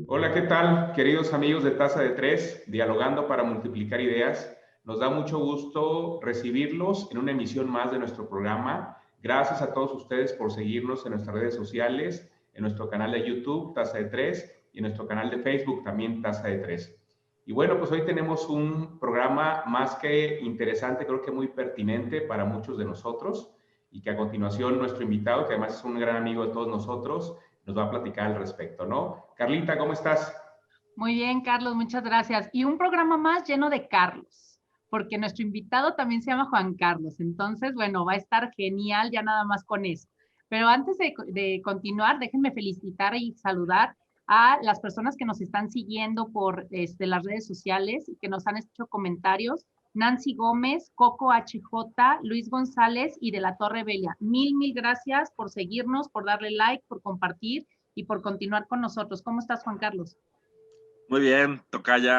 Hola, ¿qué tal, queridos amigos de Taza de Tres, dialogando para multiplicar ideas? Nos da mucho gusto recibirlos en una emisión más de nuestro programa. Gracias a todos ustedes por seguirnos en nuestras redes sociales, en nuestro canal de YouTube, Taza de Tres, y en nuestro canal de Facebook, también Taza de Tres. Y bueno, pues hoy tenemos un programa más que interesante, creo que muy pertinente para muchos de nosotros, y que a continuación nuestro invitado, que además es un gran amigo de todos nosotros, nos va a platicar al respecto, ¿no? Carlita, ¿cómo estás? Muy bien, Carlos, muchas gracias. Y un programa más lleno de Carlos, porque nuestro invitado también se llama Juan Carlos. Entonces, bueno, va a estar genial ya nada más con eso. Pero antes de continuar, déjenme felicitar y saludar a las personas que nos están siguiendo por las redes sociales y que nos han hecho comentarios. Nancy Gómez, Coco HJ, Luis González y de la Torre Bella. Mil gracias por seguirnos, por darle like, por compartir y por continuar con nosotros. ¿Cómo estás, Juan Carlos? Muy bien, tocayo,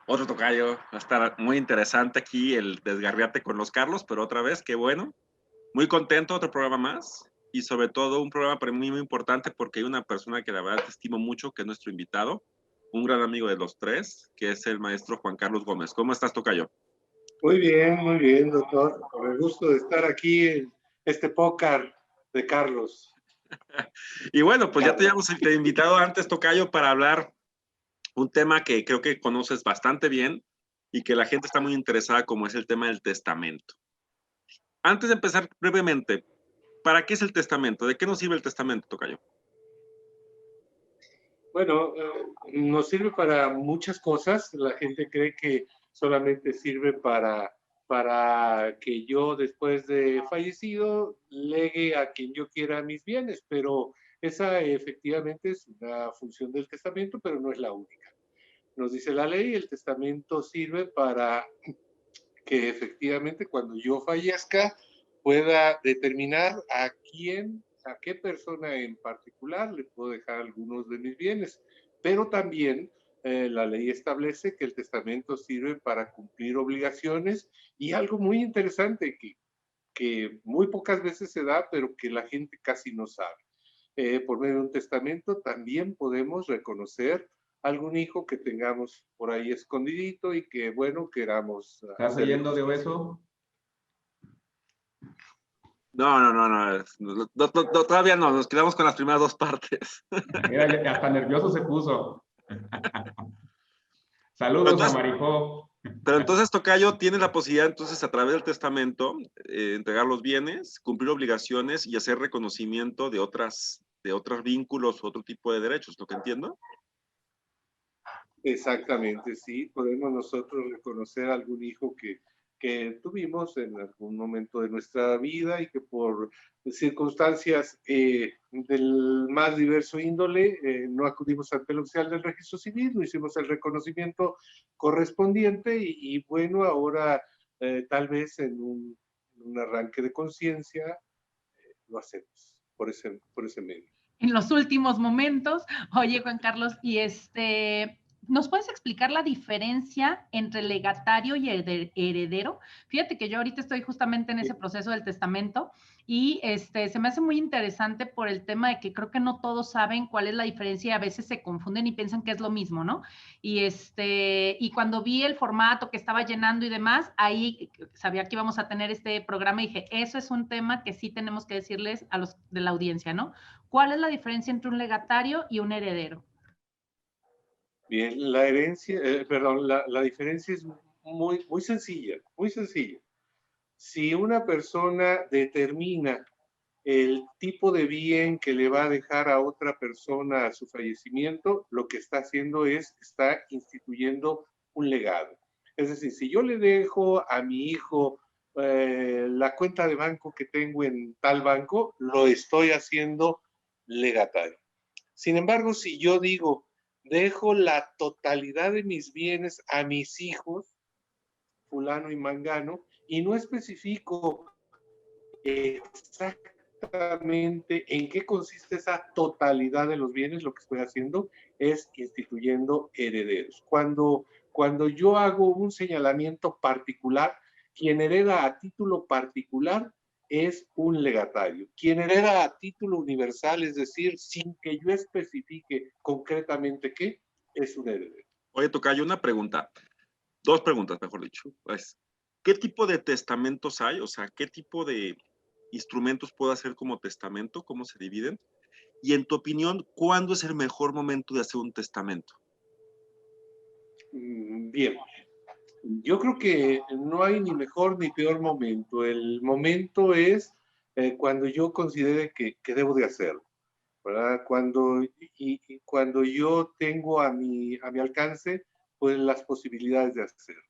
otro tocayo. Va a estar muy interesante aquí el desgarriate con los Carlos, pero otra vez, qué bueno. Muy contento, otro programa más. Y sobre todo un programa para mí muy importante porque hay una persona que la verdad te estimo mucho, que es nuestro invitado, un gran amigo de los tres, que es el maestro Juan Carlos Gómez. ¿Cómo estás, tocayo? Muy bien, doctor. Con el gusto de estar aquí en este pócar de Carlos. Y bueno, pues ya te habíamos invitado antes, tocayo, para hablar un tema que creo que conoces bastante bien y que la gente está muy interesada, como es el tema del testamento. Antes de empezar brevemente, ¿para qué es el testamento? ¿De qué nos sirve el testamento, tocayo? Bueno, nos sirve para muchas cosas. La gente cree que solamente sirve para que yo, después de fallecido, legue a quien yo quiera mis bienes, pero esa efectivamente es una función del testamento, pero no es la única. Nos dice la ley, el testamento sirve para que efectivamente cuando yo fallezca pueda determinar a quién, a qué persona en particular le puedo dejar algunos de mis bienes. Pero también la ley establece que el testamento sirve para cumplir obligaciones y algo muy interesante que muy pocas veces se da, pero que la gente casi no sabe. Por medio de un testamento también podemos reconocer algún hijo que tengamos por ahí escondidito y que, bueno, queramos ¿Estás hacerle oyendo de justicia. eso? No, todavía no, nos quedamos con las primeras dos partes. Mira, hasta nervioso se puso. Pero Saludos a entonces, Marijó. pero entonces tocayo tiene la posibilidad, entonces, a través del testamento, entregar los bienes, cumplir obligaciones y hacer reconocimiento de otros vínculos, otro tipo de derechos, ¿lo que entiendo? Exactamente, sí, podemos nosotros reconocer algún hijo que tuvimos en algún momento de nuestra vida y que por circunstancias del más diverso índole no acudimos ante el oficial del registro civil, no hicimos el reconocimiento correspondiente y bueno, ahora tal vez en un arranque de conciencia lo hacemos por ese medio. En los últimos momentos. Oye, Juan Carlos, y ¿nos puedes explicar la diferencia entre legatario y heredero? Fíjate que yo ahorita estoy justamente en ese proceso del testamento y se me hace muy interesante por el tema de que creo que no todos saben cuál es la diferencia y a veces se confunden y piensan que es lo mismo, ¿no? Y cuando vi el formato que estaba llenando y demás, ahí sabía que íbamos a tener este programa y dije, eso es un tema que sí tenemos que decirles a los de la audiencia, ¿no? ¿Cuál es la diferencia entre un legatario y un heredero? Bien, la herencia, perdón, la diferencia es muy sencilla, muy sencilla. Si una persona determina el tipo de bien que le va a dejar a otra persona a su fallecimiento, lo que está haciendo está instituyendo un legado. Es decir, si yo le dejo a mi hijo la cuenta de banco que tengo en tal banco, lo estoy haciendo legatario. Sin embargo, si yo digo, dejo la totalidad de mis bienes a mis hijos, fulano y mangano, y no especifico exactamente en qué consiste esa totalidad de los bienes, lo que estoy haciendo es instituyendo herederos. Cuando yo hago un señalamiento particular, quien hereda a título particular es un legatario. Quien hereda a título universal, es decir, sin que yo especifique concretamente qué, es un heredero. Oye, tocayo, una pregunta. Dos preguntas, mejor dicho. Pues, ¿qué tipo de testamentos hay? O sea, ¿qué tipo de instrumentos puedo hacer como testamento? ¿Cómo se dividen? Y en tu opinión, ¿cuándo es el mejor momento de hacer un testamento? Bien, yo creo que no hay ni mejor ni peor momento. El momento es cuando yo considere que debo de hacerlo, ¿verdad? Y cuando yo tengo a mi alcance, pues las posibilidades de hacerlo.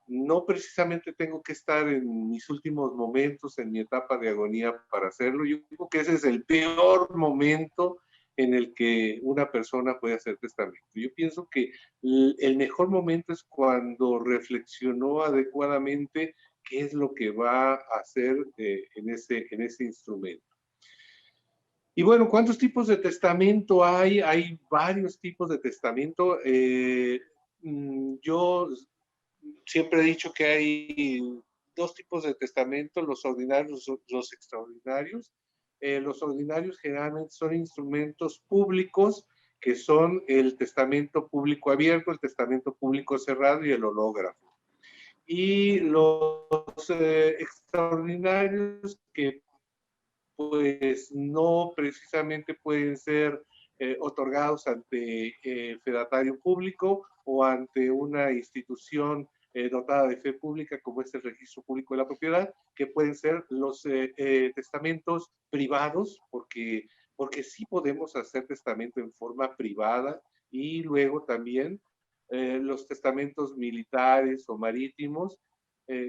No precisamente tengo que estar en mis últimos momentos, en mi etapa de agonía para hacerlo. Yo creo que ese es el peor momento en el que una persona puede hacer testamento. Yo pienso que el mejor momento es cuando reflexionó adecuadamente qué es lo que va a hacer en ese instrumento. Y bueno, ¿cuántos tipos de testamento hay? Hay varios tipos de testamento. Yo siempre he dicho que hay dos tipos de testamento, los ordinarios, los extraordinarios. Los ordinarios generalmente son instrumentos públicos que son el testamento público abierto, el testamento público cerrado y el hológrafo. Y los extraordinarios que pues no precisamente pueden ser otorgados ante fedatario público o ante una institución dotada de fe pública como es el Registro Público de la Propiedad, que pueden ser los testamentos privados, porque sí podemos hacer testamento en forma privada, y luego también los testamentos militares o marítimos,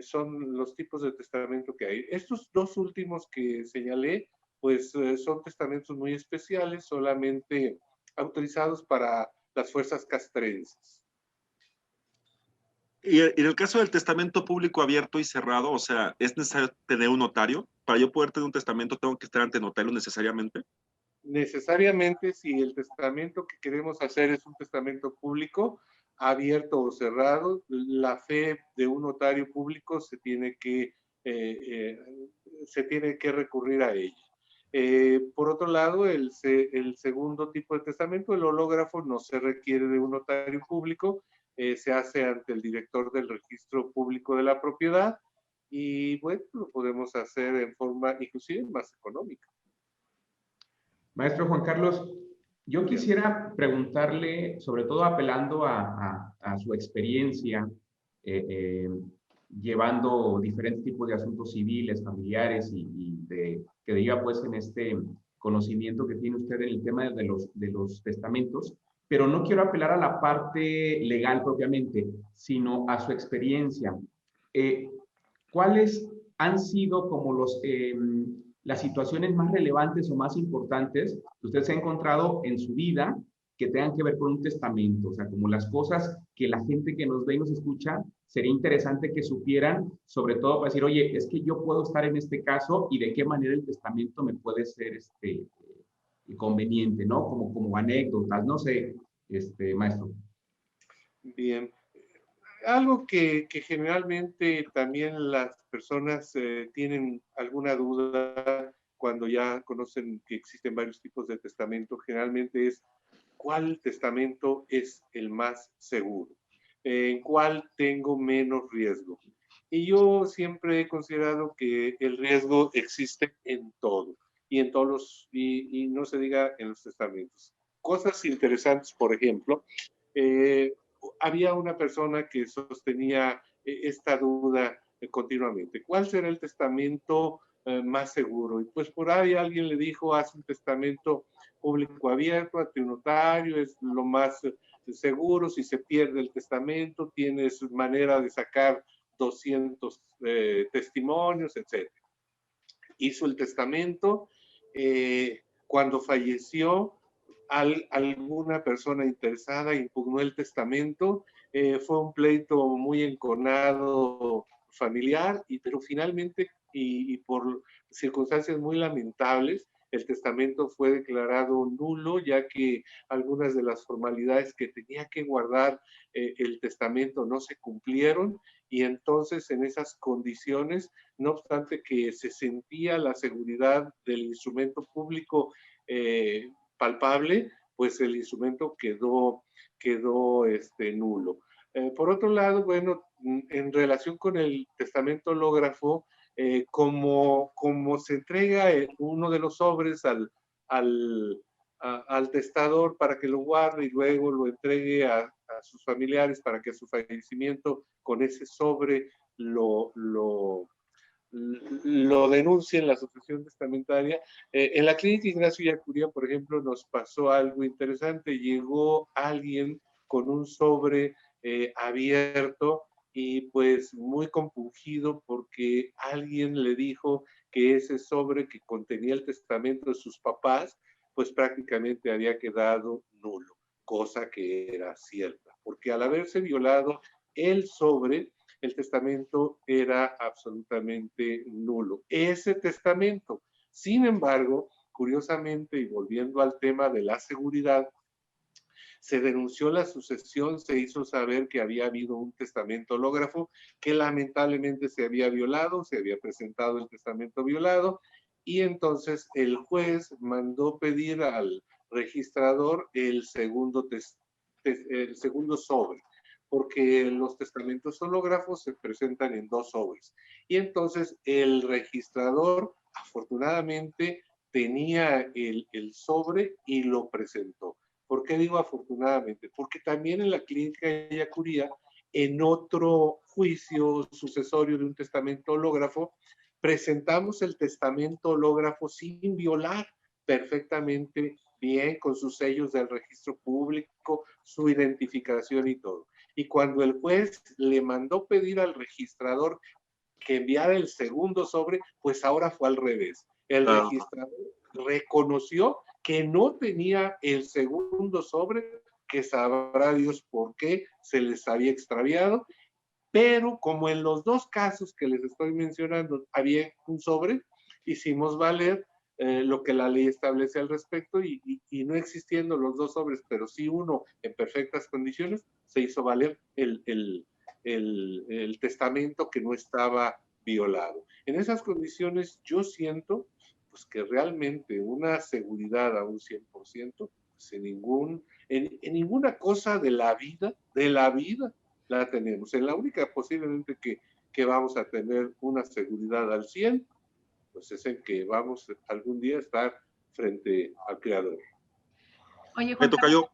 son los tipos de testamento que hay. Estos dos últimos que señalé, pues son testamentos muy especiales, solamente autorizados para las fuerzas castrenses. Y en el caso del testamento público abierto y cerrado, o sea, ¿es necesario tener un notario? Para yo poder tener un testamento, ¿tengo que estar ante notario necesariamente? Necesariamente, si el testamento que queremos hacer es un testamento público, abierto o cerrado, la fe de un notario público se tiene que recurrir a ella. Por otro lado, el segundo tipo de testamento, el hológrafo, no se requiere de un notario público, se hace ante el director del Registro Público de la Propiedad, y bueno, lo podemos hacer en forma inclusive más económica. Maestro Juan Carlos, yo quisiera preguntarle, sobre todo apelando a su experiencia, eh, eh, llevando diferentes tipos de asuntos civiles, familiares que diga pues en este conocimiento que tiene usted en el tema de los testamentos, pero no quiero apelar a la parte legal propiamente, sino a su experiencia. Eh, ¿Cuáles han sido como las situaciones más relevantes o más importantes que usted se ha encontrado en su vida que tengan que ver con un testamento? O sea, como las cosas que la gente que nos ve y nos escucha, sería interesante que supieran, sobre todo para decir, oye, es que yo puedo estar en este caso y de qué manera el testamento me puede ser conveniente, ¿no? Como anécdotas, no sé, maestro. Bien. Algo que generalmente también las personas tienen alguna duda cuando ya conocen que existen varios tipos de testamento, generalmente es cuál testamento es el más seguro, en cuál tengo menos riesgo. Y yo siempre he considerado que el riesgo existe en todo, y en todos y no se diga en los testamentos. Cosas interesantes, por ejemplo, había una persona que sostenía esta duda continuamente. ¿Cuál será el testamento más seguro? Y pues por ahí alguien le dijo, haz un testamento público abierto ante un notario, es lo más seguro. Si se pierde el testamento, tienes manera de sacar 200 testimonios, etc. Hizo el testamento. Cuando falleció, alguna persona interesada impugnó el testamento. Fue un pleito muy enconado familiar, pero finalmente, y por circunstancias muy lamentables, el testamento fue declarado nulo, ya que algunas de las formalidades que tenía que guardar el testamento no se cumplieron, y entonces en esas condiciones, no obstante que se sentía la seguridad del instrumento público palpable, pues el instrumento quedó nulo. Por otro lado, bueno, en relación con el testamento hológrafo, como se entrega uno de los sobres al testador para que lo guarde y luego lo entregue a sus familiares para que a su fallecimiento con ese sobre lo denuncien la sucesión testamentaria. En la clínica Ignacio Ellacuría, por ejemplo, nos pasó algo interesante. Llegó alguien con un sobre abierto y pues muy compungido porque alguien le dijo que ese sobre que contenía el testamento de sus papás, pues prácticamente había quedado nulo, cosa que era cierta, porque al haberse violado el sobre, el testamento era absolutamente nulo. Ese testamento, sin embargo, curiosamente, y volviendo al tema de la seguridad, se denunció la sucesión, se hizo saber que había habido un testamento hológrafo que lamentablemente se había violado, se había presentado el testamento violado, y entonces el juez mandó pedir al registrador el segundo sobre, porque los testamentos hológrafos se presentan en 2 sobres. Y entonces el registrador, afortunadamente, tenía el sobre y lo presentó. ¿Por qué digo afortunadamente? Porque también en la clínica Ellacuría, en otro juicio sucesorio de un testamento hológrafo, presentamos el testamento hológrafo sin violar, perfectamente bien, con sus sellos del registro público, su identificación y todo. Y cuando el juez le mandó pedir al registrador que enviara el segundo sobre, pues ahora fue al revés. El registrador reconoció que no tenía el segundo sobre, que sabrá Dios por qué se les había extraviado, pero como en los 2 casos que les estoy mencionando había un sobre, hicimos valer lo que la ley establece al respecto y no existiendo los 2 sobres, pero sí uno en perfectas condiciones, se hizo valer el testamento que no estaba violado. En esas condiciones yo siento pues, que realmente una seguridad a un 100%, pues, en ninguna cosa de la vida la tenemos. En la única posiblemente que vamos a tener una seguridad al 100, pues es en que vamos algún día a estar frente al Creador. Oye, Juan Tocayo,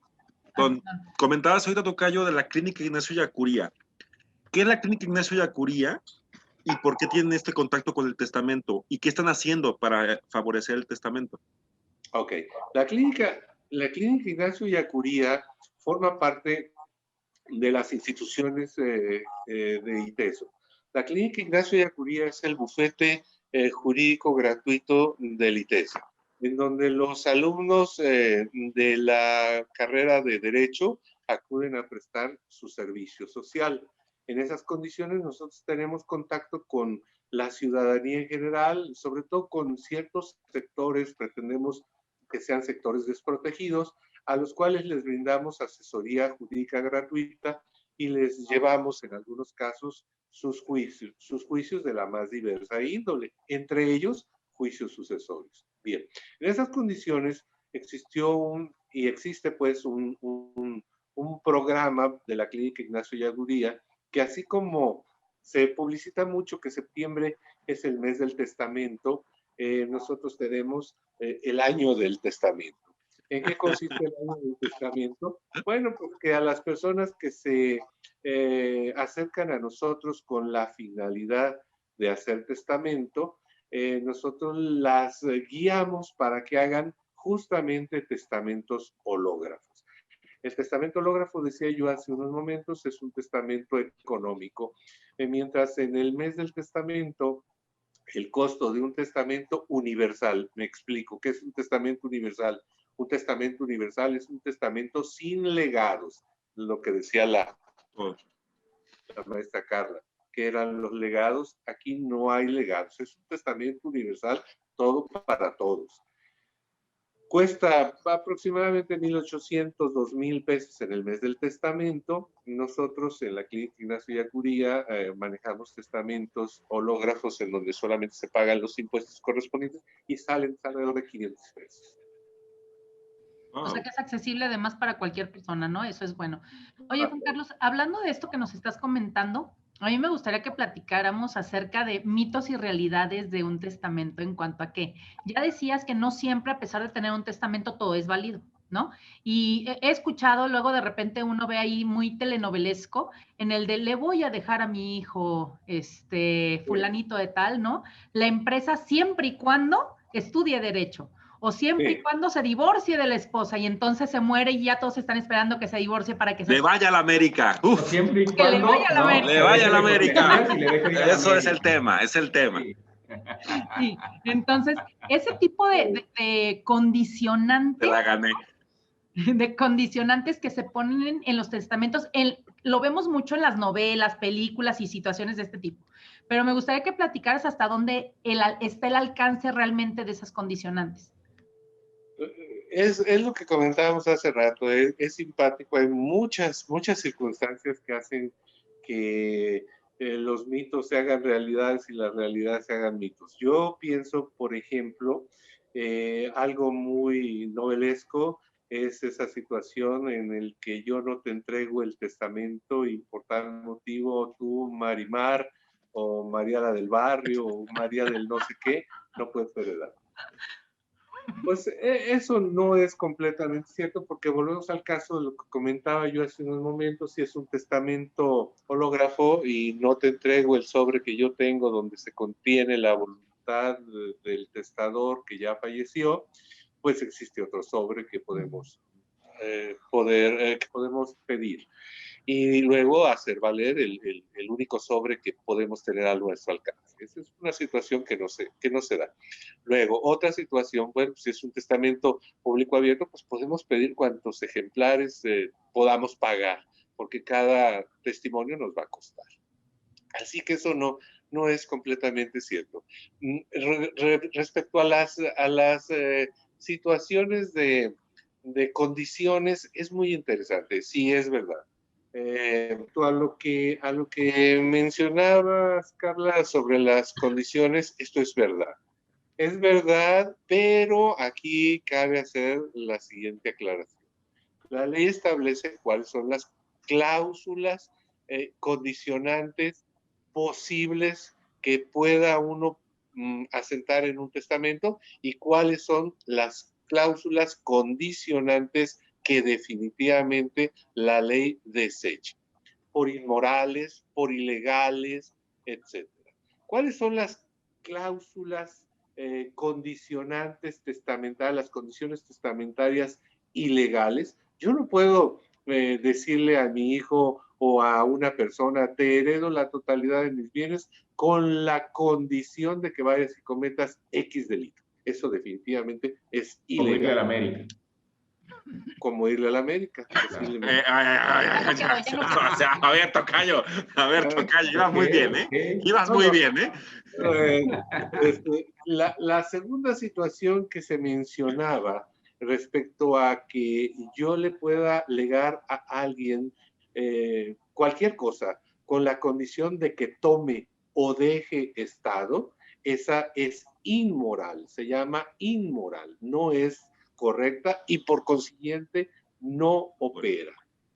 Carlos. comentabas ahorita, Tocayo, de la clínica Ignacio Ellacuría. ¿Qué es la clínica Ignacio Ellacuría y por qué tienen este contacto con el testamento? ¿Y qué están haciendo para favorecer el testamento? Ok, la clínica Ignacio Ellacuría forma parte de las instituciones de ITESO. La clínica Ignacio Ellacuría es el bufete jurídico gratuito del ITESO, en donde los alumnos de la carrera de Derecho acuden a prestar su servicio social. En esas condiciones nosotros tenemos contacto con la ciudadanía en general, sobre todo con ciertos sectores, pretendemos que sean sectores desprotegidos, a los cuales les brindamos asesoría jurídica gratuita y les llevamos en algunos casos sus juicios de la más diversa índole, entre ellos juicios sucesorios. Bien, en esas condiciones existió y existe pues un programa de la Clínica Ignacio Ellacuría que así como se publicita mucho que septiembre es el mes del testamento, nosotros tenemos el año del testamento. ¿En qué consiste el año del testamento? Bueno, porque a las personas que se acercan a nosotros con la finalidad de hacer testamento, nosotros las guiamos para que hagan justamente testamentos hológrafos. El testamento hológrafo, decía yo hace unos momentos, es un testamento económico, mientras en el mes del testamento el costo de un testamento universal. Me explico, ¿qué es un testamento universal? Un testamento universal es un testamento sin legados, lo que decía la maestra Carla, que eran los legados. Aquí no hay legados, es un testamento universal, todo para todos. Cuesta aproximadamente 1,800, 2,000 pesos en el mes del testamento. Nosotros en la Clínica Ignacio Ellacuría manejamos testamentos hológrafos en donde solamente se pagan los impuestos correspondientes y salen alrededor de 500 pesos. O sea que es accesible además para cualquier persona, ¿no? Eso es bueno. Oye, Juan Carlos, hablando de esto que nos estás comentando, a mí me gustaría que platicáramos acerca de mitos y realidades de un testamento en cuanto a que ya decías que no siempre, a pesar de tener un testamento, todo es válido, ¿no? Y he escuchado, luego de repente uno ve ahí muy telenovelesco, en el de le voy a dejar a mi hijo, fulanito de tal, ¿no? La empresa siempre y cuando estudie derecho. O siempre y cuando se divorcie de la esposa y entonces se muere y ya todos están esperando que se divorcie para que se... Le vaya a la América. Uf. Siempre y cuando, que le vaya a la América. Le vaya a la América. Eso es el tema, es el tema. Sí. Sí, entonces, ese tipo de condicionantes... Te la gané. De condicionantes que se ponen en los testamentos, lo vemos mucho en las novelas, películas y situaciones de este tipo. Pero me gustaría que platicaras hasta dónde está el alcance realmente de esas condicionantes. Es lo que comentábamos hace rato, es simpático, hay muchas circunstancias que hacen que los mitos se hagan realidades y las realidades se hagan mitos. Yo pienso, por ejemplo, algo muy novelesco es esa situación en el que yo no te entrego el testamento y por tal motivo tú, Marimar, o María la del barrio, o María del no sé qué, no puedes heredar. Pues eso no es completamente cierto porque volvemos al caso de lo que comentaba yo hace unos momentos, si es un testamento hológrafo y no te entrego el sobre que yo tengo donde se contiene la voluntad del testador que ya falleció, pues existe otro sobre que podemos pedir y luego hacer valer el único sobre que podemos tener a nuestro alcance. Esa es una situación que no se da. Luego, otra situación, bueno, si es un testamento público abierto, pues podemos pedir cuantos ejemplares podamos pagar, porque cada testimonio nos va a costar. Así que eso no es completamente cierto. Respecto a las situaciones de condiciones, es muy interesante, sí es verdad. A lo que mencionabas, Carla, sobre las condiciones, esto es verdad. Es verdad, pero aquí cabe hacer la siguiente aclaración. La ley establece cuáles son las cláusulas condicionantes posibles que pueda uno asentar en un testamento y cuáles son las cláusulas condicionantes que definitivamente la ley desecha, por inmorales, por ilegales, etc. ¿Cuáles son las cláusulas condicionantes testamentarias, las condiciones testamentarias ilegales? Yo no puedo decirle a mi hijo o a una persona, te heredo la totalidad de mis bienes con la condición de que vayas y cometas X delito. Eso definitivamente es ilegal. Como irle a la América. Como irle a la América. A ver, tocayo, ibas muy bien, ¿eh? Ibas muy bien, ¿eh? La segunda situación que se mencionaba respecto a que yo le pueda legar a alguien cualquier cosa con la condición de que tome o deje estado, esa es inmoral, se llama inmoral, no es correcta y por consiguiente no opera,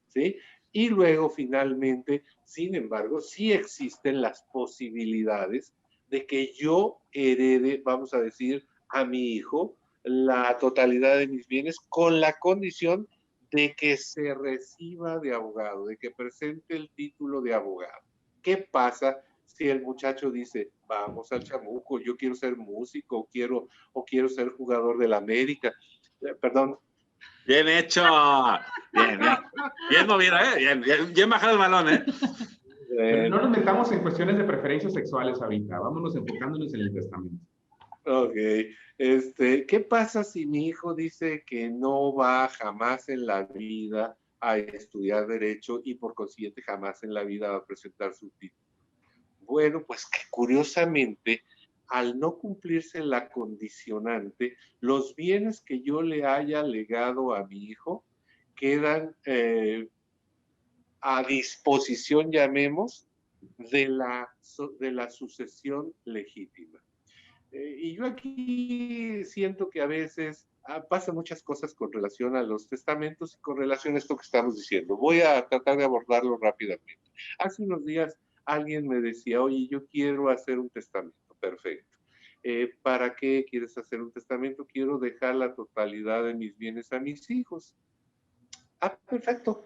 ¿sí? Y luego finalmente, sin embargo, sí existen las posibilidades de que yo herede, vamos a decir, a mi hijo la totalidad de mis bienes con la condición de que se reciba de abogado, de que presente el título de abogado. ¿Qué pasa si el muchacho dice, vamos al chamuco, yo quiero ser músico, o quiero ser jugador de la América? Perdón. Bien hecho. Bien movido, ¿eh? Bien bajado el balón, ¿eh? Pero no nos metamos en cuestiones de preferencias sexuales ahorita. Vámonos enfocándonos en el testamento. Ok. ¿Qué pasa si mi hijo dice que no va jamás en la vida a estudiar Derecho y por consiguiente jamás en la vida va a presentar su título? Bueno, pues que curiosamente al no cumplirse la condicionante, los bienes que yo le haya legado a mi hijo quedan a disposición, llamemos, de la sucesión legítima. Y yo aquí siento que a veces pasan muchas cosas con relación a los testamentos y con relación a esto que estamos diciendo. Voy a tratar de abordarlo rápidamente. Hace unos días alguien me decía, oye, yo quiero hacer un testamento. Perfecto. ¿Para qué quieres hacer un testamento? Quiero dejar la totalidad de mis bienes a mis hijos. Perfecto.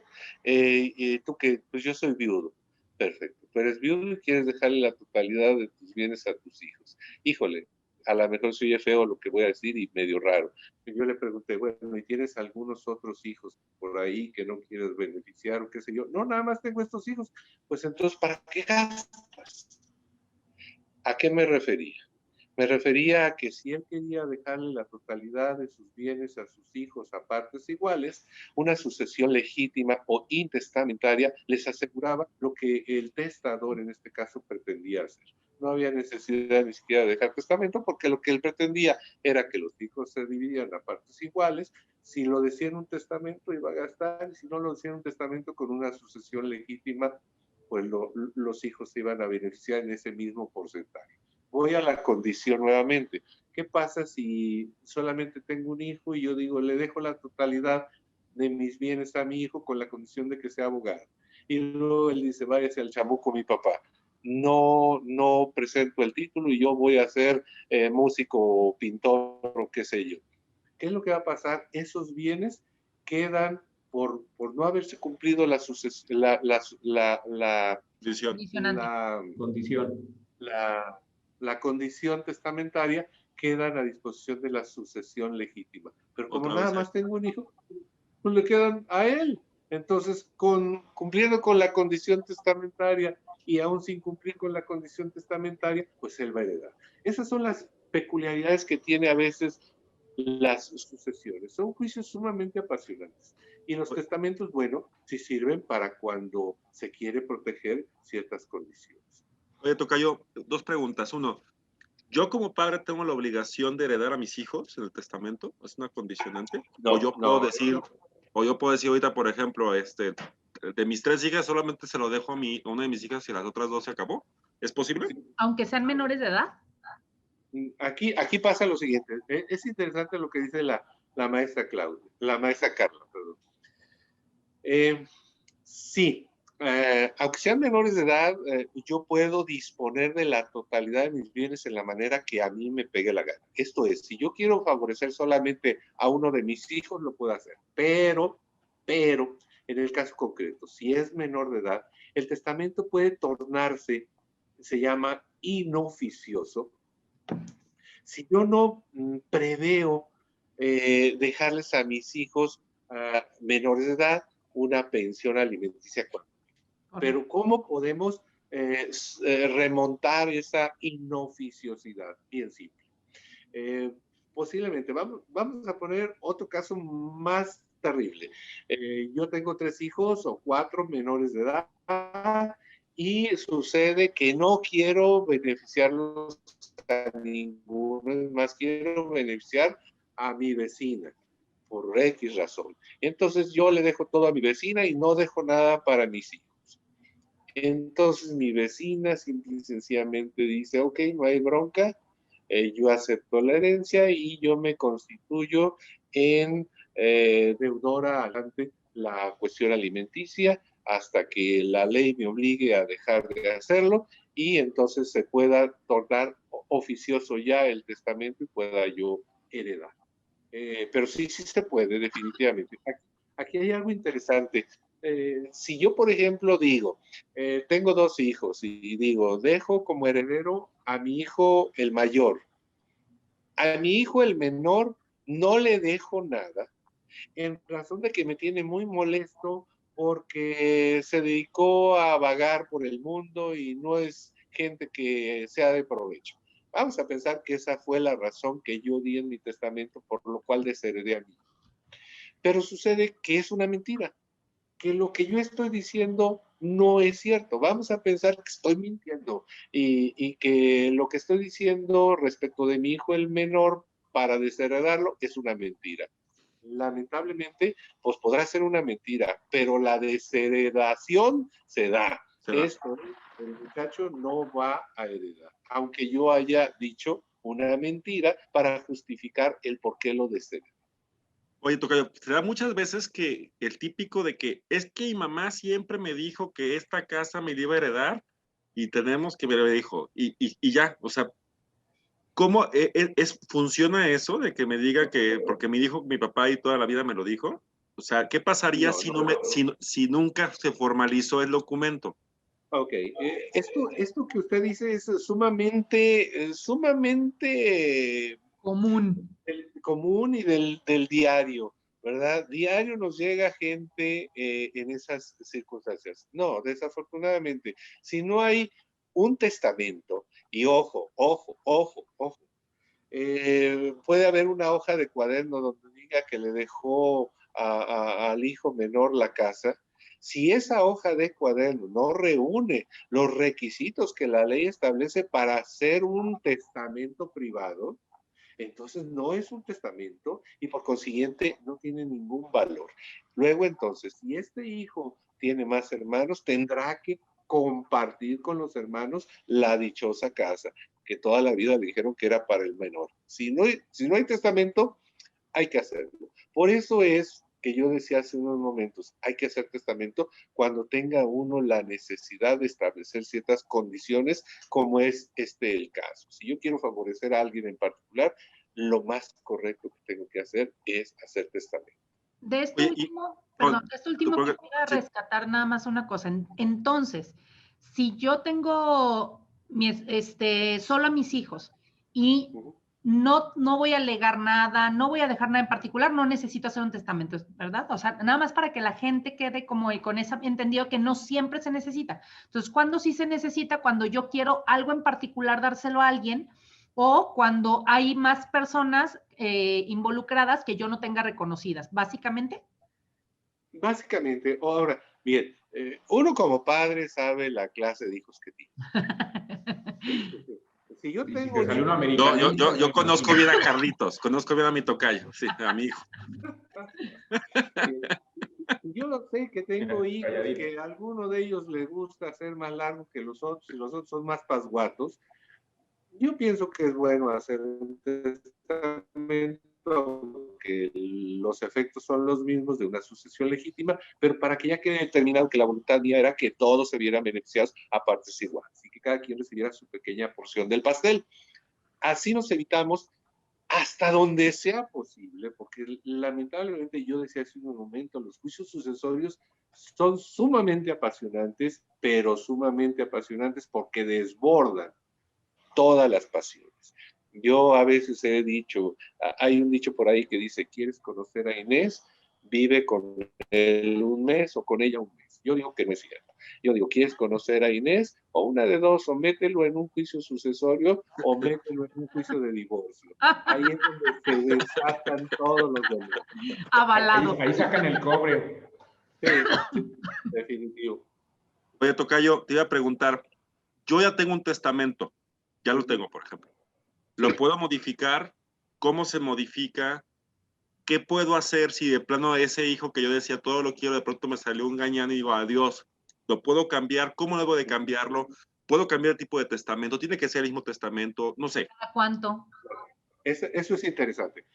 ¿Tú qué? Pues yo soy viudo. Perfecto. Tú eres viudo y quieres dejarle la totalidad de tus bienes a tus hijos. Híjole, a lo mejor se oye feo lo que voy a decir y medio raro. Yo le pregunté, bueno, ¿y tienes algunos otros hijos por ahí que no quieres beneficiar o qué sé yo? No, nada más tengo estos hijos. Pues entonces, ¿para qué gastas? ¿A qué me refería? Me refería a que si él quería dejarle la totalidad de sus bienes a sus hijos a partes iguales, una sucesión legítima o intestamentaria les aseguraba lo que el testador en este caso pretendía hacer. No había necesidad ni siquiera de dejar testamento porque lo que él pretendía era que los hijos se dividieran a partes iguales. Si lo decía en un testamento iba a gastar y si no lo decía en un testamento con una sucesión legítima, pues los hijos se iban a beneficiar en ese mismo porcentaje. Voy a la condición nuevamente. ¿Qué pasa si solamente tengo un hijo y yo digo, le dejo la totalidad de mis bienes a mi hijo con la condición de que sea abogado? Y luego él dice, váyase al chamuco mi papá. No presento el título y yo voy a ser músico o pintor o qué sé yo. ¿Qué es lo que va a pasar? Esos bienes quedan por no haberse cumplido la condición testamentaria, quedan a disposición de la sucesión legítima. Pero como nada más tengo un hijo, pues le quedan a él. Entonces, cumpliendo con la condición testamentaria y aún sin cumplir con la condición testamentaria, pues él va a heredar. Esas son las peculiaridades que tiene a veces las sucesiones. Son juicios sumamente apasionantes. Y los testamentos, bueno, sí sirven para cuando se quiere proteger ciertas condiciones. Oye, tocayo, dos preguntas. Uno, ¿yo como padre tengo la obligación de heredar a mis hijos en el testamento? ¿Es una condicionante? No, o yo puedo decir ahorita, por ejemplo, de mis 3 hijas solamente se lo dejo a una de mis hijas y las otras 2 se acabó. ¿Es posible? Aunque sean menores de edad. Aquí pasa lo siguiente. Es interesante lo que dice la maestra Carla, perdón. Sí, aunque sean menores de edad, yo puedo disponer de la totalidad de mis bienes en la manera que a mí me pegue la gana. Esto es, si yo quiero favorecer solamente a uno de mis hijos, lo puedo hacer. Pero, en el caso concreto, si es menor de edad, el testamento puede tornarse, se llama inoficioso, si yo no preveo dejarles a mis hijos menores de edad una pensión alimenticia. Pero ¿cómo podemos remontar esa inoficiosidad? Bien simple. Posiblemente, vamos a poner otro caso más terrible. Yo tengo 3 hijos o 4 menores de edad y sucede que no quiero beneficiarlos a ninguno, más quiero beneficiar a mi vecina por X razón. Entonces yo le dejo todo a mi vecina y no dejo nada para mis hijos. Entonces mi vecina simple y sencillamente dice, ok, no hay bronca, yo acepto la herencia y yo me constituyo en deudora ante la cuestión alimenticia hasta que la ley me obligue a dejar de hacerlo y entonces se pueda tornar oficioso ya el testamento y pueda yo heredar. Pero sí se puede, definitivamente. Aquí hay algo interesante. Si yo, por ejemplo, digo, tengo 2 hijos y digo, dejo como heredero a mi hijo el mayor. A mi hijo el menor no le dejo nada, en razón de que me tiene muy molesto porque se dedicó a vagar por el mundo y no es gente que sea de provecho. Vamos a pensar que esa fue la razón que yo di en mi testamento por lo cual desheredé a mí. Pero sucede que es una mentira, que lo que yo estoy diciendo no es cierto. Vamos a pensar que estoy mintiendo y que lo que estoy diciendo respecto de mi hijo el menor para desheredarlo es una mentira. Lamentablemente, pues podrá ser una mentira, pero la desheredación se da. Esto, el muchacho no va a heredar, aunque yo haya dicho una mentira para justificar el por qué lo deshereda. Oye, tocayo, se da muchas veces que el típico de que es que mi mamá siempre me dijo que esta casa me la iba a heredar y tenemos que me lo dijo y ya, o sea, ¿cómo funciona eso de que me diga que, porque me dijo mi papá y toda la vida me lo dijo? O sea, ¿qué pasaría si nunca se formalizó el documento? Ok, esto que usted dice es sumamente común y del diario, ¿verdad? Diario nos llega gente en esas circunstancias. No, desafortunadamente, si no hay un testamento, y ojo, puede haber una hoja de cuaderno donde diga que le dejó al hijo menor la casa. Si esa hoja de cuaderno no reúne los requisitos que la ley establece para hacer un testamento privado, entonces no es un testamento y por consiguiente no tiene ningún valor. Luego entonces, si este hijo tiene más hermanos, tendrá que compartir con los hermanos la dichosa casa, que toda la vida le dijeron que era para el menor. Si no hay testamento, hay que hacerlo. Por eso es que yo decía hace unos momentos, hay que hacer testamento cuando tenga uno la necesidad de establecer ciertas condiciones, como es el caso. Si yo quiero favorecer a alguien en particular, lo más correcto que tengo que hacer es hacer testamento. De esto último quisiera rescatar nada más una cosa. Entonces, si yo tengo solo a mis hijos y no voy a legar nada, no voy a dejar nada en particular, no necesito hacer un testamento, ¿verdad? O sea, nada más para que la gente quede como con ese entendido que no siempre se necesita. Entonces, ¿cuándo sí se necesita? Cuando yo quiero algo en particular dárselo a alguien, o cuando hay más personas involucradas que yo no tenga reconocidas, básicamente. Básicamente, ahora, bien, uno como padre sabe la clase de hijos que tiene. Si yo tengo yo conozco bien a Carlitos, conozco bien a mi tocayo, sí, a mi hijo. Yo lo sé que tengo hijos que a alguno de ellos les gusta hacer más largo que los otros y los otros son más pasguatos. Yo pienso que es bueno hacer un testamento, que los efectos son los mismos de una sucesión legítima, pero para que ya quede determinado que la voluntad mía era que todos se vieran beneficiados a partes iguales y que cada quien recibiera su pequeña porción del pastel. Así nos evitamos hasta donde sea posible, porque lamentablemente yo decía hace un momento, los juicios sucesorios son sumamente apasionantes, pero sumamente apasionantes porque desbordan todas las pasiones. Yo a veces he dicho, hay un dicho por ahí que dice, ¿quieres conocer a Inés? Vive con él un mes o con ella un mes. Yo digo que no es cierto. Yo digo, ¿quieres conocer a Inés? O una de dos, o mételo en un juicio sucesorio o mételo en un juicio de divorcio. Ahí es donde se desatan todos los delitos. Avalado. Ahí sacan el cobre. Sí, definitivo. Oye, tocayo, te iba a preguntar, yo ya tengo un testamento, ya lo tengo, por ejemplo. ¿Lo puedo modificar? ¿Cómo se modifica? ¿Qué puedo hacer si de plano ese hijo que yo decía todo lo quiero, de pronto me salió un gañán y digo adiós? ¿Lo puedo cambiar? ¿Cómo debo de cambiarlo? ¿Puedo cambiar el tipo de testamento? ¿Tiene que ser el mismo testamento? No sé. ¿A cuánto? Eso es interesante.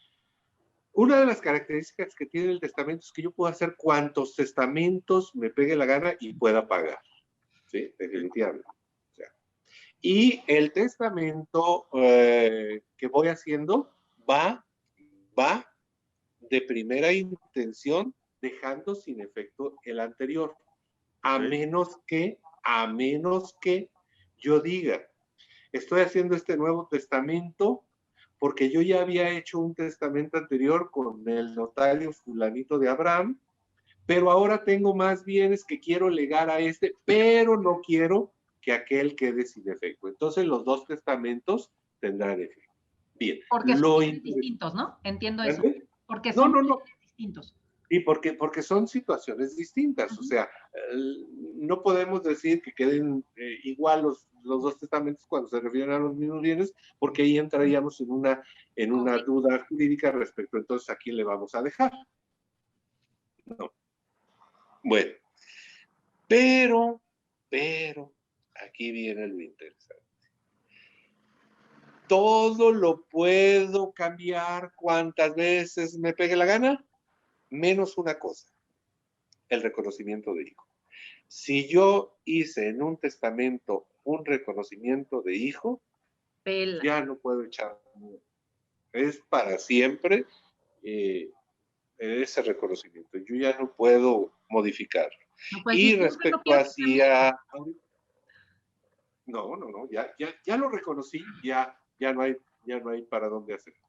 Una de las características que tiene el testamento es que yo puedo hacer cuantos testamentos me pegue la gana y pueda pagar. Sí, definitivamente. O sea, y el testamento que voy haciendo va de primera intención dejando sin efecto el anterior. A menos que yo diga, estoy haciendo este nuevo testamento porque yo ya había hecho un testamento anterior con el notario fulanito de Abraham, pero ahora tengo más bienes que quiero legar a este, pero no quiero que aquel quede sin efecto. Entonces los dos testamentos tendrán efecto. Bien. Porque son distintos, ¿no? Entiendo eso. Porque son distintos. Y porque son situaciones distintas, o sea, no podemos decir que queden igual los dos testamentos cuando se refieren a los mismos bienes, porque ahí entraríamos en una duda jurídica respecto entonces a quién le vamos a dejar. No. Bueno, pero, aquí viene lo interesante. Todo lo puedo cambiar cuantas veces me pegue la gana, menos una cosa, el reconocimiento de hijo. Si yo hice en un testamento un reconocimiento de hijo, Pela. ya no puedo echar. Es para siempre ese reconocimiento. Yo ya no puedo modificarlo. No, pues, Y si respecto hacia... No, ya lo reconocí, ya no hay para dónde hacerlo.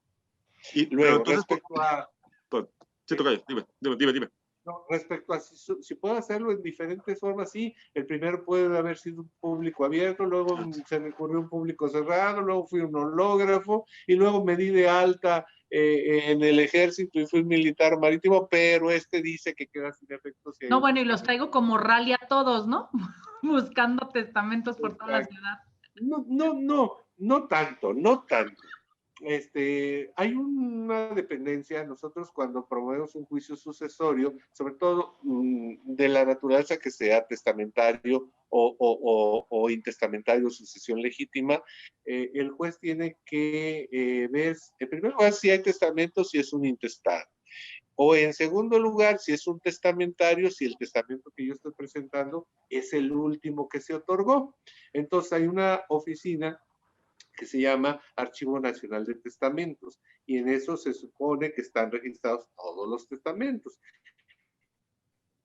Y luego, entonces, respecto a... Sí, tocayo, dime. No, respecto a si puedo hacerlo en diferentes formas, sí. El primero puede haber sido un público abierto, luego se me ocurrió un público cerrado, luego fui un hológrafo y luego me di de alta en el ejército y fui militar marítimo, pero dice que queda sin efecto. Si no, bueno, y los traigo como rally a todos, ¿no? Buscando testamentos por toda la ciudad. No tanto. Hay una dependencia, nosotros cuando promovemos un juicio sucesorio, sobre todo de la naturaleza que sea testamentario o intestamentario, sucesión legítima, el juez tiene que ver, en primer lugar, si hay testamento, si es un intestado. O en segundo lugar, si es un testamentario, si el testamento que yo estoy presentando es el último que se otorgó. Entonces hay una oficina que se llama Archivo Nacional de Testamentos, y en eso se supone que están registrados todos los testamentos.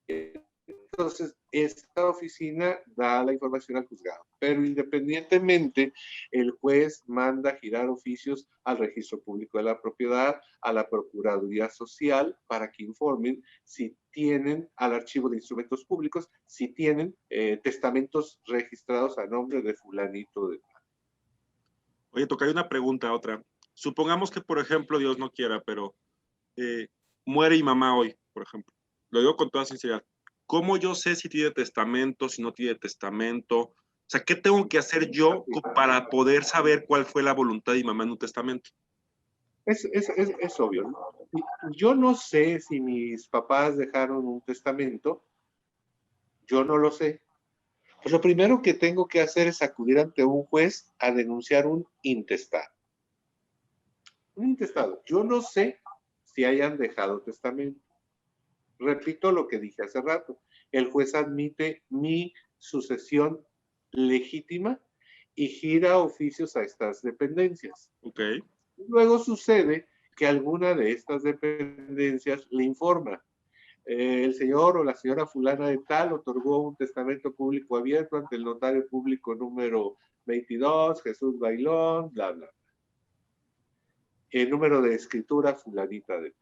Entonces, esta oficina da la información al juzgado, pero independientemente, el juez manda girar oficios al Registro Público de la Propiedad, a la Procuraduría Social, para que informen si tienen, al Archivo de Instrumentos Públicos, si tienen testamentos registrados a nombre de fulanito de... Oye, toca, hay una pregunta, otra. Supongamos que, por ejemplo, Dios no quiera, pero muere mi mamá hoy, por ejemplo. Lo digo con toda sinceridad. ¿Cómo yo sé si tiene testamento, si no tiene testamento? O sea, ¿qué tengo que hacer yo para poder saber cuál fue la voluntad de mi mamá en un testamento? Es obvio, ¿no? Yo no sé si mis papás dejaron un testamento. Yo no lo sé. Pues lo primero que tengo que hacer es acudir ante un juez a denunciar un intestado. Un intestado. Yo no sé si hayan dejado testamento. Repito lo que dije hace rato. El juez admite mi sucesión legítima y gira oficios a estas dependencias. Ok. Luego sucede que alguna de estas dependencias le informa. El señor o la señora fulana de tal otorgó un testamento público abierto ante el notario público número 22, Jesús Bailón, bla, bla. El número de escritura fulanita de tal.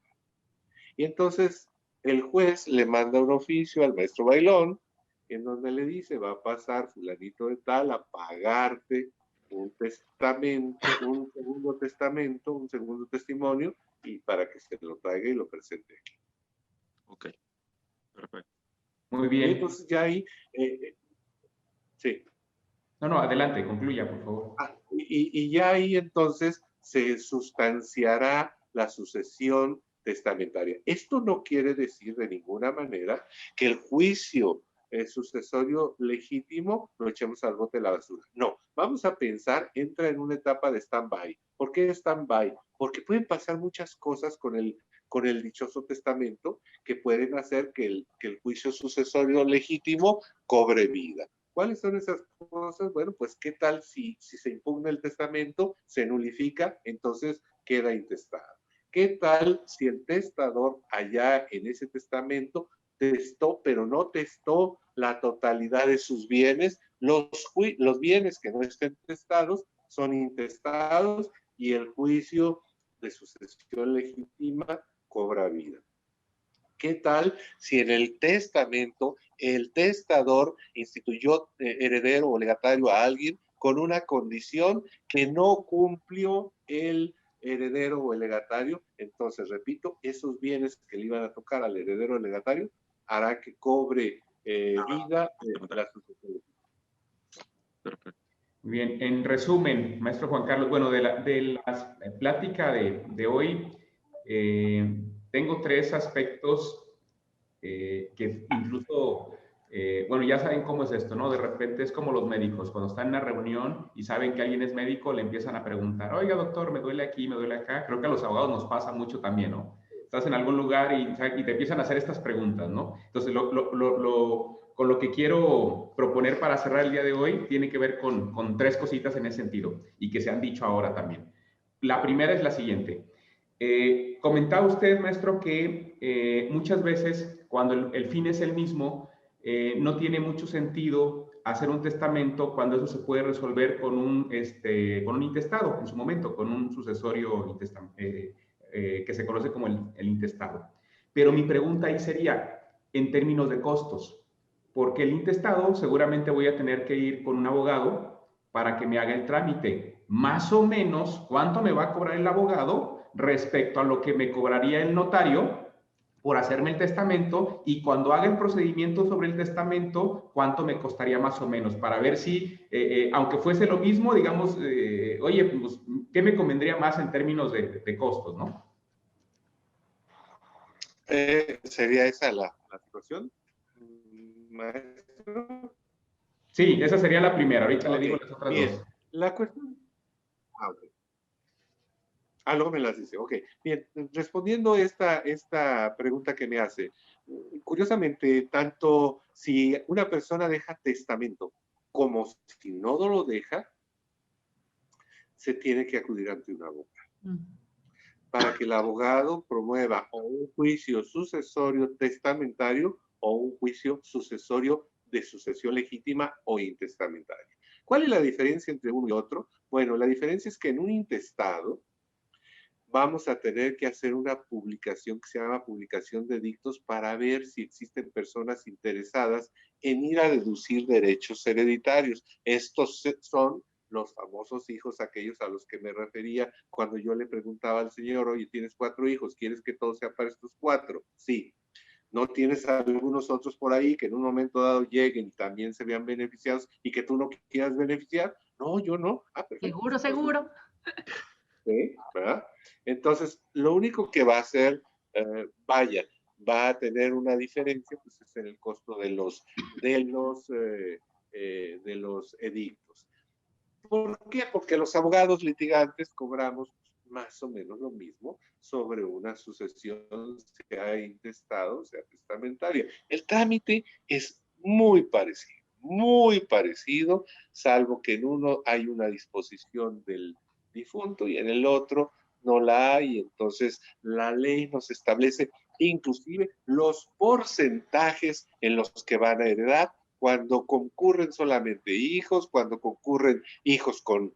Y entonces el juez le manda un oficio al maestro Bailón en donde le dice, va a pasar fulanito de tal a pagarte un testamento, un segundo testimonio, y para que se lo traiga y lo presente aquí. Ok, perfecto. Muy bien. Y entonces ya ahí, sí. No, adelante, concluya, por favor. Y ya ahí entonces se sustanciará la sucesión testamentaria. Esto no quiere decir de ninguna manera que el juicio sucesorio legítimo lo echemos al bote de la basura. No, vamos a pensar, entra en una etapa de stand-by. ¿Por qué stand-by? Porque pueden pasar muchas cosas con el dichoso testamento que pueden hacer que el juicio sucesorio legítimo cobre vida. ¿Cuáles son esas cosas? Bueno, pues qué tal si se impugna el testamento, se nulifica, entonces queda intestado. ¿Qué tal si el testador allá en ese testamento testó, pero no testó la totalidad de sus bienes? Los bienes que no estén testados son intestados y el juicio de sucesión legítima cobra vida. ¿Qué tal si en el testamento el testador instituyó heredero o legatario a alguien con una condición que no cumplió el heredero o el legatario, entonces, repito, esos bienes que le iban a tocar al heredero o el legatario hará que cobre vida la sucesión. Perfecto. Bien, en resumen, maestro Juan Carlos, bueno, de la plática de hoy, tengo 3 aspectos que incluso, bueno, ya saben cómo es esto, ¿no? De repente es como los médicos, cuando están en una reunión y saben que alguien es médico, le empiezan a preguntar, oiga, doctor, me duele aquí, me duele acá. Creo que a los abogados nos pasa mucho también, ¿no? Estás en algún lugar y te empiezan a hacer estas preguntas, ¿no? Entonces, con lo que quiero proponer para cerrar el día de hoy tiene que ver con 3 cositas en ese sentido y que se han dicho ahora también. La primera es la siguiente. Comentaba usted, maestro, que muchas veces cuando el fin es el mismo, no tiene mucho sentido hacer un testamento cuando eso se puede resolver con un intestado en su momento, con un sucesorio que se conoce como el intestado. Pero mi pregunta ahí sería, en términos de costos, porque el intestado seguramente voy a tener que ir con un abogado para que me haga el trámite. Más o menos, ¿cuánto me va a cobrar el abogado respecto a lo que me cobraría el notario por hacerme el testamento? Y cuando haga el procedimiento sobre el testamento, ¿cuánto me costaría más o menos? Para ver si, aunque fuese lo mismo, digamos, oye, pues, ¿qué me convendría más en términos de costos, no? ¿Sería esa la situación, maestro? Sí, esa sería la primera. Ahorita Okay. le digo las otras Bien. 2. La cuestión... Okay. Luego me las dice. Ok. Bien, respondiendo esta pregunta que me hace, curiosamente, tanto si una persona deja testamento como si no lo deja, se tiene que acudir ante un abogado. Para que el abogado promueva o un juicio sucesorio testamentario o un juicio sucesorio de sucesión legítima o intestamentaria. ¿Cuál es la diferencia entre uno y otro? Bueno, la diferencia es que en un intestado vamos a tener que hacer una publicación que se llama publicación de dictos para ver si existen personas interesadas en ir a deducir derechos hereditarios. Estos son los famosos hijos, aquellos a los que me refería cuando yo le preguntaba al señor, oye, tienes 4 hijos, ¿quieres que todo sea para estos 4? Sí. ¿No tienes algunos otros por ahí que en un momento dado lleguen y también se vean beneficiados y que tú no quieras beneficiar? No, yo no. Perfecto. Seguro, seguro. ¿Sí? ¿Verdad? Entonces, lo único que va a hacer, va a tener una diferencia, pues es en el costo de los edictos. ¿Por qué? Porque los abogados litigantes cobramos más o menos lo mismo sobre una sucesión, sea intestado, sea testamentaria. El trámite es muy parecido, salvo que en uno hay una disposición del difunto y en el otro no la hay. Entonces, la ley nos establece inclusive los porcentajes en los que van a heredar cuando concurren solamente hijos, cuando concurren hijos con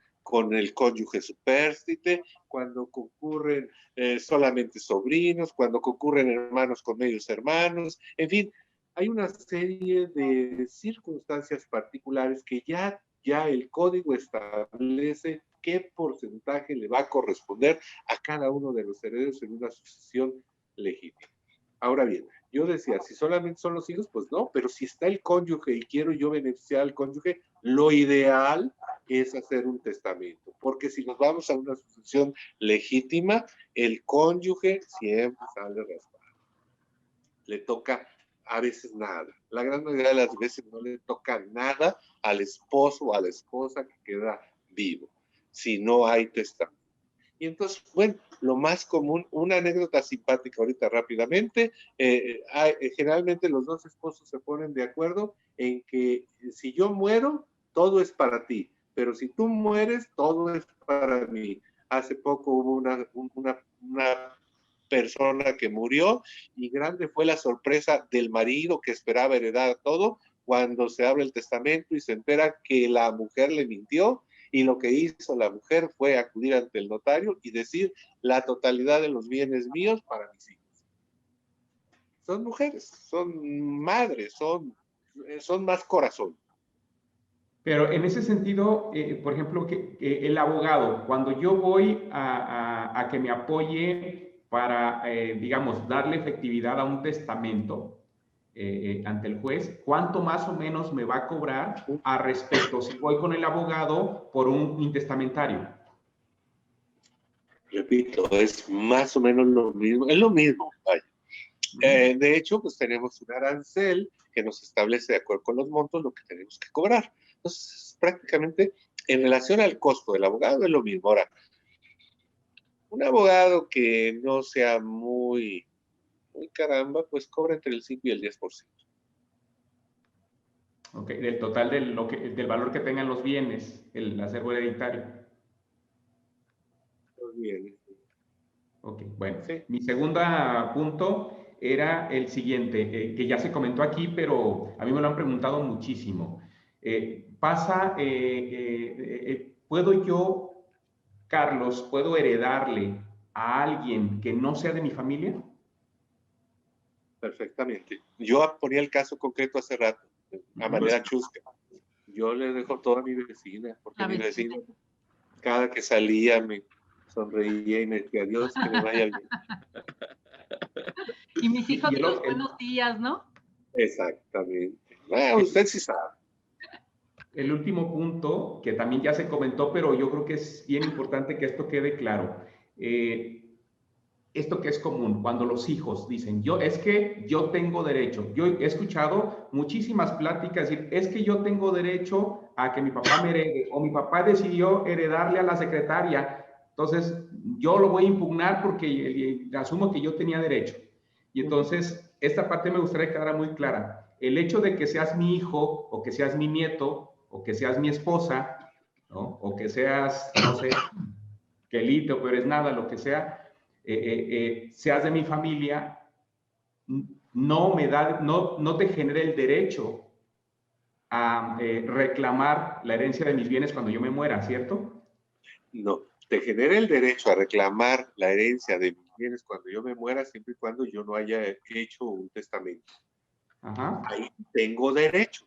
el cónyuge supérstite, cuando concurren solamente sobrinos, cuando concurren hermanos con medios hermanos, en fin, hay una serie de circunstancias particulares que ya el código establece qué porcentaje le va a corresponder a cada uno de los herederos en una sucesión legítima. Ahora bien, yo decía, si solamente son los hijos, pues no, pero si está el cónyuge y quiero yo beneficiar al cónyuge, lo ideal es hacer un testamento, porque si nos vamos a una sucesión legítima, el cónyuge siempre sale raspado. Le toca a veces nada. La gran mayoría de las veces no le toca nada al esposo o a la esposa que queda vivo, si no hay testamento. Y entonces, bueno, lo más común, una anécdota simpática ahorita rápidamente, generalmente los dos esposos se ponen de acuerdo en que si yo muero, todo es para ti, pero si tú mueres, todo es para mí. Hace poco hubo una persona que murió y grande fue la sorpresa del marido que esperaba heredar todo cuando se abre el testamento y se entera que la mujer le mintió. Y lo que hizo la mujer fue acudir ante el notario y decir la totalidad de los bienes míos para mis hijos. Son mujeres, son madres, son más corazón. Pero en ese sentido, por ejemplo, el abogado, cuando yo voy a que me apoye para, digamos, darle efectividad a un testamento ante el juez, ¿cuánto más o menos me va a cobrar a respecto si voy con el abogado por un intestamentario? Repito, es más o menos lo mismo, es lo mismo, vaya. De hecho, pues tenemos un arancel que nos establece de acuerdo con los montos lo que tenemos que cobrar. Entonces, prácticamente en relación al costo del abogado es lo mismo. Ahora, un abogado que no sea muy caramba, pues cobra entre el 5 y el 10%. Ok, del total del valor que tengan los bienes, el acervo hereditario. Los bienes. Ok, bueno. Sí. Mi segundo punto era el siguiente, que ya se comentó aquí, pero a mí me lo han preguntado muchísimo. ¿Puedo yo, Carlos, puedo heredarle a alguien que no sea de mi familia? Perfectamente. Yo ponía el caso concreto hace rato, a manera chusca. Yo le dejo todo a mi vecina, porque mi vecina, cada que salía, me sonreía y me decía, Dios, que me vaya bien. Y mis hijos de los buenos días, ¿no? Exactamente. Usted sí sabe. El último punto, que también ya se comentó, pero yo creo que es bien importante que esto quede claro. Esto que es común, cuando los hijos dicen, es que yo tengo derecho. Yo he escuchado muchísimas pláticas decir, es que yo tengo derecho a que mi papá me herede, o mi papá decidió heredarle a la secretaria, entonces yo lo voy a impugnar porque asumo que yo tenía derecho. Y entonces, esta parte me gustaría que quedara muy clara. El hecho de que seas mi hijo, o que seas mi nieto, o que seas mi esposa, ¿no? O que seas, no sé, quelite o peor es nada, lo que sea, seas de mi familia, no te genera el derecho a reclamar la herencia de mis bienes cuando yo me muera, ¿cierto? No, te genera el derecho a reclamar la herencia de mis bienes cuando yo me muera, siempre y cuando yo no haya hecho un testamento. Ajá. Ahí tengo derecho.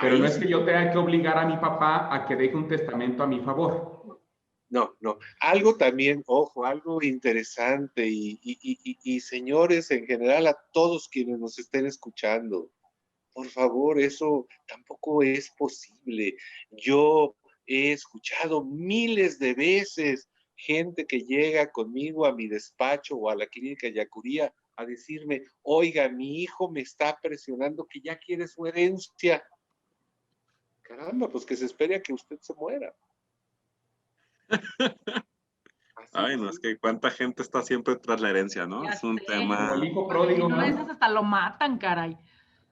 Pero ahí no es sí. que yo tenga que obligar a mi papá a que deje un testamento a mi favor. No. Algo también, ojo, algo interesante y señores, en general, a todos quienes nos estén escuchando, por favor, eso tampoco es posible. Yo he escuchado miles de veces gente que llega conmigo a mi despacho o a la clínica Yacuría a decirme, oiga, mi hijo me está presionando que ya quiere su herencia. Caramba, pues que se espere a que usted se muera. Ay, no, es que cuánta gente está siempre tras la herencia, ¿no? Es un tema... Como el hijo pródigo, ¿no? Esas hasta lo matan, caray.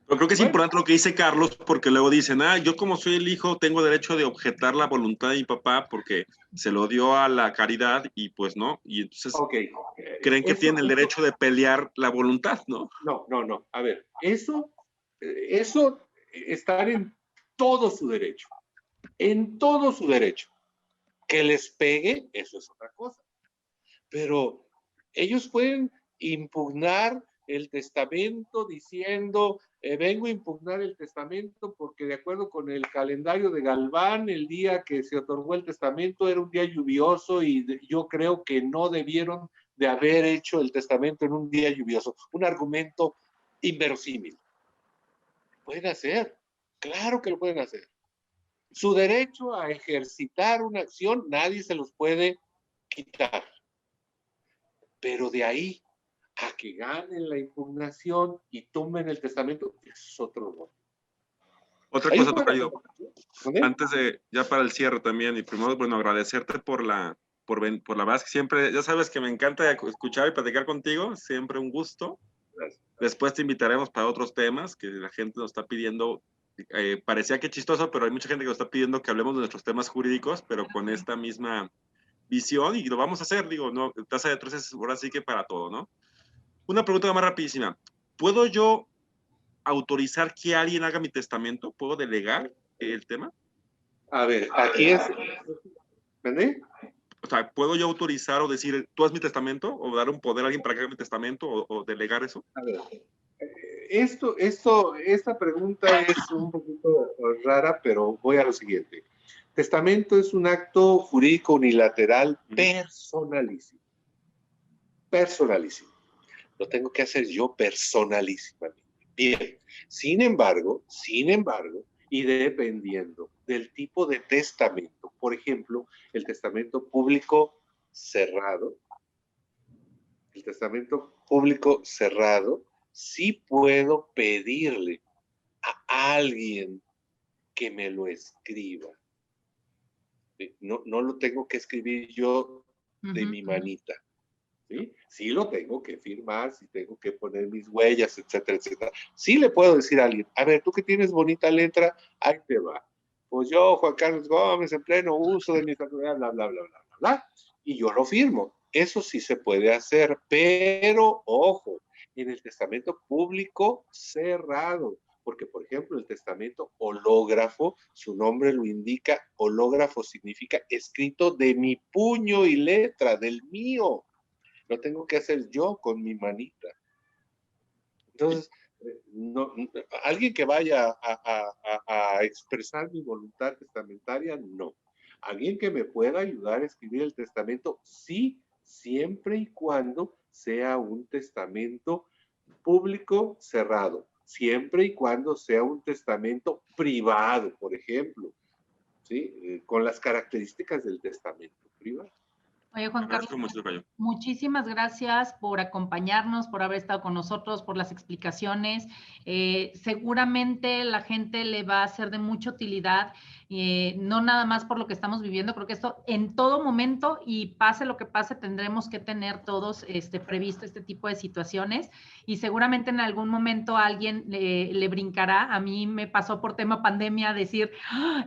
Pero creo que es importante lo que dice Carlos, porque luego dicen, yo como soy el hijo tengo derecho de objetar la voluntad de mi papá porque se lo dio a la caridad y pues no, y entonces creen que tienen el derecho de pelear la voluntad, ¿no? No. A ver, eso estar en todo su derecho. En todo su derecho. Que les pegue, eso es otra cosa. Pero ellos pueden impugnar el testamento diciendo, vengo a impugnar el testamento porque de acuerdo con el calendario de Galván, el día que se otorgó el testamento era un día lluvioso y yo creo que no debieron de haber hecho el testamento en un día lluvioso. Un argumento inverosímil. Pueden hacer, claro que lo pueden hacer. Su derecho a ejercitar una acción, nadie se los puede quitar. Pero de ahí a que ganen la impugnación y tumben el testamento, es otro rollo. Otra cosa, Tocayo, antes de, ya para el cierre también, y primero, bueno, agradecerte por la base, siempre, ya sabes que me encanta escuchar y platicar contigo, siempre un gusto. Gracias. Después te invitaremos para otros temas que la gente nos está pidiendo. Parecía que chistoso, pero hay mucha gente que nos está pidiendo que hablemos de nuestros temas jurídicos, pero con esta misma visión, y lo vamos a hacer, digo, ¿no? Tasa de 3 es ahora sí que para todo, ¿no? Una pregunta más rapidísima. ¿Puedo yo autorizar que alguien haga mi testamento? ¿Puedo delegar el tema? A ver, aquí es... ¿Vende? O sea, ¿puedo yo autorizar o decir, tú haz mi testamento? ¿O dar un poder a alguien para que haga mi testamento? ¿O delegar eso? A ver, Esta pregunta es un poquito rara, pero voy a lo siguiente. Testamento es un acto jurídico unilateral personalísimo. Personalísimo. Lo tengo que hacer yo personalísimamente. Bien. Sin embargo, y dependiendo del tipo de testamento, por ejemplo, el testamento público cerrado, sí puedo pedirle a alguien que me lo escriba. No lo tengo que escribir yo de mi manita. ¿Sí? Sí lo tengo que firmar, sí tengo que poner mis huellas, etcétera, etcétera. Sí le puedo decir a alguien, a ver, tú que tienes bonita letra, ahí te va. Pues yo, Juan Carlos Gómez, en pleno uso de mi facultad, bla, bla, bla, bla, bla, bla, y yo lo firmo. Eso sí se puede hacer, pero, ojo, en el testamento público cerrado, porque, por ejemplo, el testamento hológrafo, su nombre lo indica, hológrafo significa escrito de mi puño y letra, del mío. Lo tengo que hacer yo con mi manita. Entonces, alguien que vaya a expresar mi voluntad testamentaria, no. Alguien que me pueda ayudar a escribir el testamento, sí, siempre y cuando sea un testamento público cerrado, siempre y cuando sea un testamento privado, por ejemplo, ¿sí? Con las características del testamento privado. Oye, Juan Carlos, muchísimas gracias por acompañarnos, por haber estado con nosotros, por las explicaciones. Seguramente la gente le va a ser de mucha utilidad, no nada más por lo que estamos viviendo, creo que esto en todo momento y pase lo que pase, tendremos que tener todos previsto este tipo de situaciones y seguramente en algún momento alguien le brincará. A mí me pasó por tema pandemia decir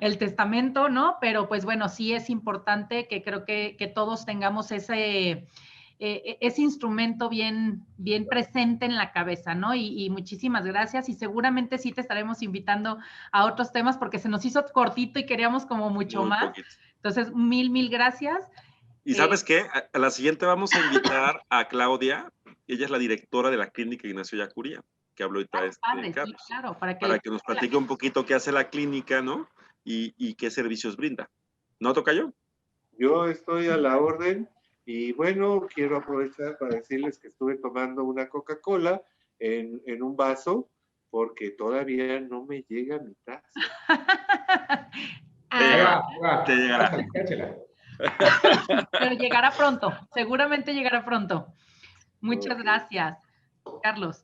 el testamento, ¿no? Pero pues bueno, sí es importante que creo que todos tengamos ese instrumento bien presente en la cabeza, ¿no? Y muchísimas gracias y seguramente sí te estaremos invitando a otros temas porque se nos hizo cortito y queríamos como mucho muy más. Poquito. Entonces, mil gracias. ¿Y sabes qué? A la siguiente vamos a invitar a Claudia, ella es la directora de la clínica Ignacio Yacuría, que habló ahorita padre, Carlos, sí, claro, para que nos platique un poquito qué hace la clínica, ¿no? Y qué servicios brinda. ¿No, tocayo? Yo estoy a la orden y bueno, quiero aprovechar para decirles que estuve tomando una Coca-Cola en un vaso porque todavía no me llega a mi taza. Te llegará. Cáchela. Pero llegará pronto, seguramente llegará pronto. Muchas gracias, Carlos.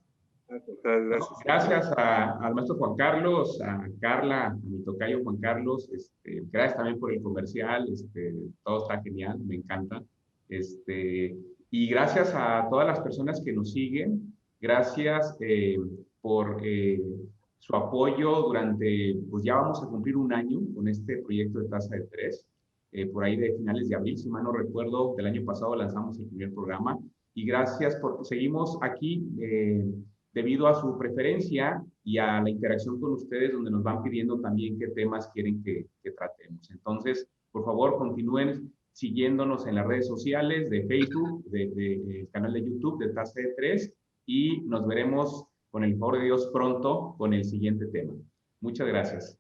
Gracias al maestro Juan Carlos, a Carla, a mi tocayo Juan Carlos, gracias también por el comercial, todo está genial, me encanta. Y gracias a todas las personas que nos siguen, gracias por su apoyo durante, pues ya vamos a cumplir un año con este proyecto de Tasa de Tres, por ahí de finales de abril, si mal no recuerdo, del año pasado lanzamos el primer programa, y gracias porque seguimos aquí debido a su preferencia y a la interacción con ustedes, donde nos van pidiendo también qué temas quieren que tratemos. Entonces, por favor, continúen siguiéndonos en las redes sociales de Facebook, del canal de YouTube de Tasa de Tres, y nos veremos, con el favor de Dios, pronto con el siguiente tema. Muchas gracias.